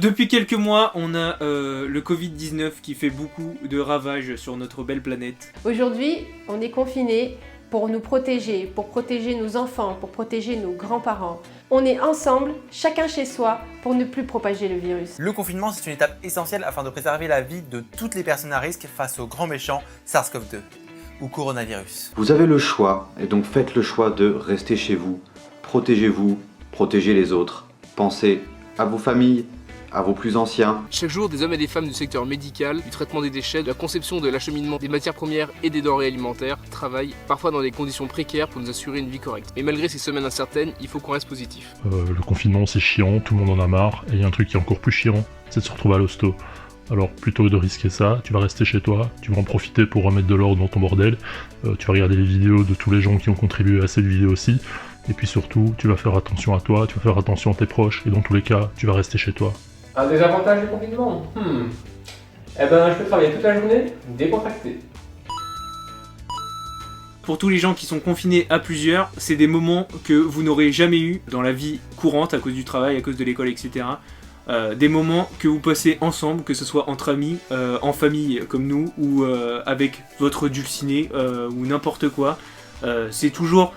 Depuis quelques mois, on a le Covid-19 qui fait beaucoup de ravages sur notre belle planète. Aujourd'hui, on est confinés pour nous protéger, pour protéger nos enfants, pour protéger nos grands-parents. On est ensemble, chacun chez soi, pour ne plus propager le virus. Le confinement, c'est une étape essentielle afin de préserver la vie de toutes les personnes à risque face au grand méchant SARS-CoV-2 ou coronavirus. Vous avez le choix, et donc faites le choix de rester chez vous. Protégez-vous, protégez les autres. Pensez à vos familles, à vos plus anciens. Chaque jour, des hommes et des femmes du secteur médical, du traitement des déchets, de la conception, de l'acheminement des matières premières et des denrées alimentaires travaillent parfois dans des conditions précaires pour nous assurer une vie correcte. Mais malgré ces semaines incertaines, il faut qu'on reste positif. Le confinement c'est chiant, tout le monde en a marre, et il y a un truc qui est encore plus chiant, c'est de se retrouver à l'hosto. Alors plutôt que de risquer ça, tu vas rester chez toi, tu vas en profiter pour remettre de l'ordre dans ton bordel, tu vas regarder les vidéos de tous les gens qui ont contribué à cette vidéo aussi, et puis surtout, tu vas faire attention à toi, tu vas faire attention à tes proches, et dans tous les cas, tu vas rester chez toi. Un des avantages du confinement Eh ben, je peux travailler toute la journée, décontracté. Pour tous les gens qui sont confinés à plusieurs, c'est des moments que vous n'aurez jamais eu dans la vie courante à cause du travail, à cause de l'école, etc. Des moments que vous passez ensemble, que ce soit entre amis, en famille comme nous, ou avec votre dulciné, ou n'importe quoi. C'est toujours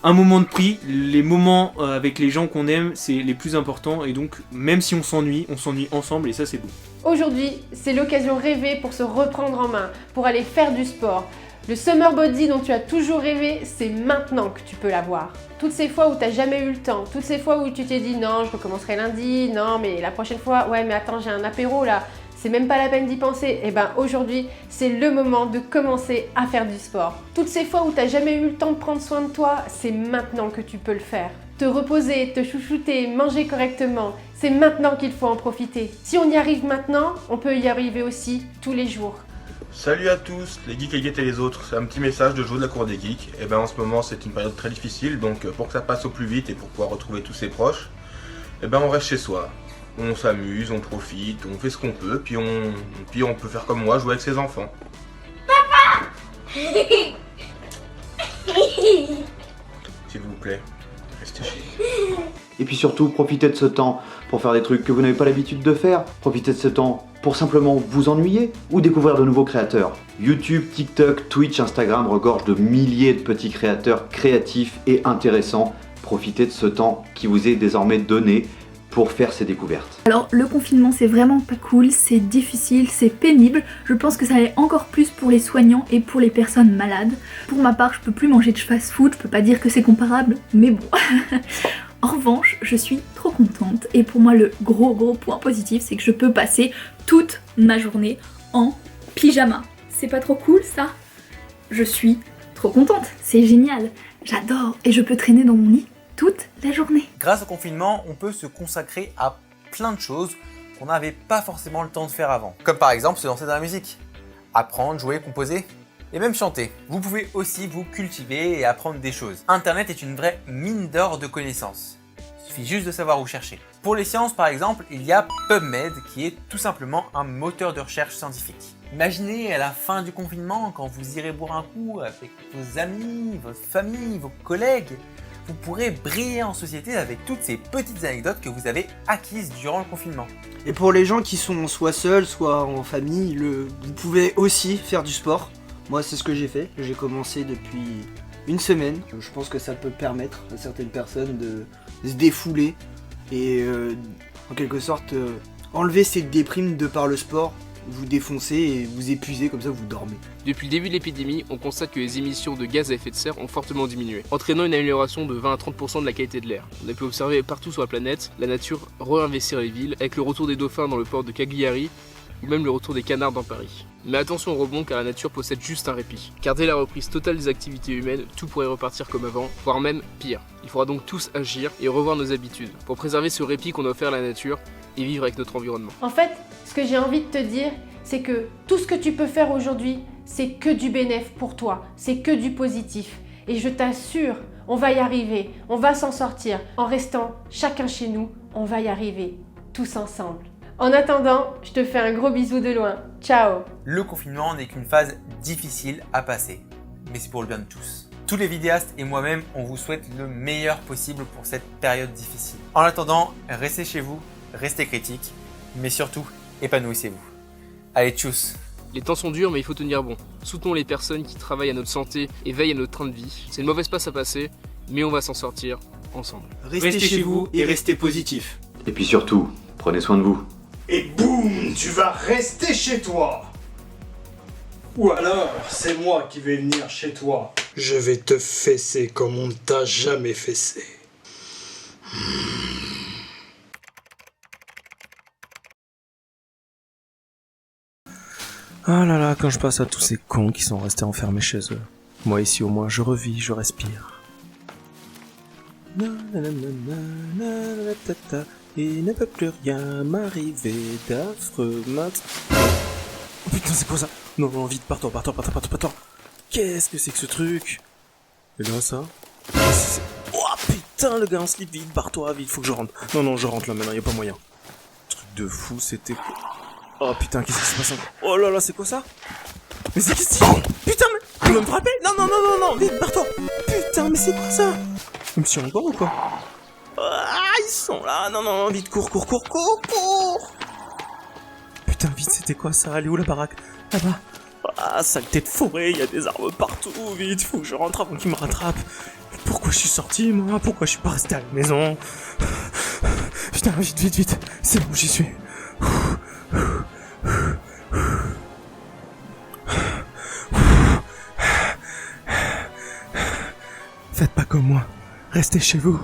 un moment de prix. Les moments avec les gens qu'on aime, c'est les plus importants, et donc même si on s'ennuie ensemble, et ça c'est beau. Aujourd'hui, c'est l'occasion rêvée pour se reprendre en main, pour aller faire du sport. Le summer body dont tu as toujours rêvé, c'est maintenant que tu peux l'avoir. Toutes ces fois où tu n'as jamais eu le temps, toutes ces fois où tu t'es dit non, je recommencerai lundi, non mais la prochaine fois, ouais mais attends, j'ai un apéro là, c'est même pas la peine d'y penser. Et ben aujourd'hui, c'est le moment de commencer à faire du sport. Toutes ces fois où tu n'as jamais eu le temps de prendre soin de toi, c'est maintenant que tu peux le faire. Te reposer, te chouchouter, manger correctement, c'est maintenant qu'il faut en profiter. Si on y arrive maintenant, on peut y arriver aussi tous les jours. Salut à tous, les geeks, les guettes et les autres, c'est un petit message de Joe de la Cour des Geeks. Et ben en ce moment c'est une période très difficile, donc pour que ça passe au plus vite et pour pouvoir retrouver tous ses proches, et ben on reste chez soi. On s'amuse, on profite, on fait ce qu'on peut, puis on peut faire comme moi, jouer avec ses enfants. Papa S'il vous plaît, restez chez vous. Et puis surtout, profitez de ce temps pour faire des trucs que vous n'avez pas l'habitude de faire. Profitez de ce temps pour simplement vous ennuyer ou découvrir de nouveaux créateurs. YouTube, TikTok, Twitch, Instagram regorgent de milliers de petits créateurs créatifs et intéressants. Profitez de ce temps qui vous est désormais donné pour faire ces découvertes. Alors le confinement c'est vraiment pas cool, c'est difficile, c'est pénible. Je pense que ça l'est encore plus pour les soignants et pour les personnes malades. Pour ma part, je peux plus manger de fast-food, je peux pas dire que c'est comparable, mais bon. En revanche, je suis trop contente et pour moi le gros point positif c'est que je peux passer toute ma journée en pyjama. C'est pas trop cool ça? Je suis trop contente, c'est génial, j'adore et je peux traîner dans mon lit toute la journée. Grâce au confinement, on peut se consacrer à plein de choses qu'on n'avait pas forcément le temps de faire avant. Comme par exemple se lancer dans la musique, apprendre, jouer, composer et même chanter. Vous pouvez aussi vous cultiver et apprendre des choses. Internet est une vraie mine d'or de connaissances. Il suffit juste de savoir où chercher. Pour les sciences par exemple, il y a PubMed qui est tout simplement un moteur de recherche scientifique. Imaginez à la fin du confinement quand vous irez boire un coup avec vos amis, votre famille, vos collègues. Vous pourrez briller en société avec toutes ces petites anecdotes que vous avez acquises durant le confinement. Et pour les gens qui sont soit seuls, soit en famille, vous pouvez aussi faire du sport. Moi c'est ce que j'ai fait, j'ai commencé depuis une semaine. Je pense que ça peut permettre à certaines personnes de se défouler et en quelque sorte enlever cette déprime de par le sport. Vous défoncez et vous épuisez, comme ça vous dormez. Depuis le début de l'épidémie, on constate que les émissions de gaz à effet de serre ont fortement diminué, entraînant une amélioration de 20 à 30% de la qualité de l'air. On a pu observer partout sur la planète la nature réinvestir les villes, avec le retour des dauphins dans le port de Cagliari, ou même le retour des canards dans Paris. Mais attention au rebond car la nature possède juste un répit. Car dès la reprise totale des activités humaines, tout pourrait repartir comme avant, voire même pire. Il faudra donc tous agir et revoir nos habitudes, pour préserver ce répit qu'on a offert à la nature et vivre avec notre environnement. En fait, ce que j'ai envie de te dire, c'est que tout ce que tu peux faire aujourd'hui, c'est que du bénéfice pour toi, c'est que du positif. Et je t'assure, on va y arriver, on va s'en sortir. En restant chacun chez nous, on va y arriver, tous ensemble. En attendant, je te fais un gros bisou de loin. Ciao! Le confinement n'est qu'une phase difficile à passer, mais c'est pour le bien de tous. Tous les vidéastes et moi-même, on vous souhaite le meilleur possible pour cette période difficile. En attendant, restez chez vous, restez critiques mais surtout, épanouissez-vous. Allez, tchuss! Les temps sont durs, mais il faut tenir bon. Soutenons les personnes qui travaillent à notre santé et veillent à notre train de vie. C'est une mauvaise passe à passer, mais on va s'en sortir ensemble. Restez chez vous et restez positifs. Et puis surtout, prenez soin de vous. Et boum, tu vas rester chez toi. Ou alors, c'est moi qui vais venir chez toi. Je vais te fesser comme on ne t'a jamais fessé. Ah là là, quand je pense à tous ces cons qui sont restés enfermés chez eux. Moi ici au moins je revis, je respire. Il ne peut plus rien m'arriver d'affreux max. Oh putain, c'est quoi ça? Non, non, vite, pars-toi. Qu'est-ce que c'est que ce truc? Et là, ça? Oh putain, le gars en slip, vite, barre-toi, vite, faut que je rentre. Non, je rentre là maintenant, y'a pas moyen. Truc de fou, c'était quoi? Oh putain, qu'est-ce qui se passe encore? Oh là là, c'est quoi ça? Mais c'est qu'est-ce que c'est? Putain, mais il va me frapper? Non, vite, barre-toi. Putain, mais c'est quoi ça? Il me tire encore ou quoi? Ah, ils sont là. Non, vite, cours. Putain, vite, c'était quoi ça? Elle est où la baraque? Là-bas. Ah, saleté de forêt, il y a des arbres partout. Vite, faut que je rentre avant qu'ils me rattrapent. Pourquoi je suis sorti, moi? Pourquoi je suis pas resté à la maison? Putain, vite. C'est bon, j'y suis. Faites pas comme moi. Restez chez vous.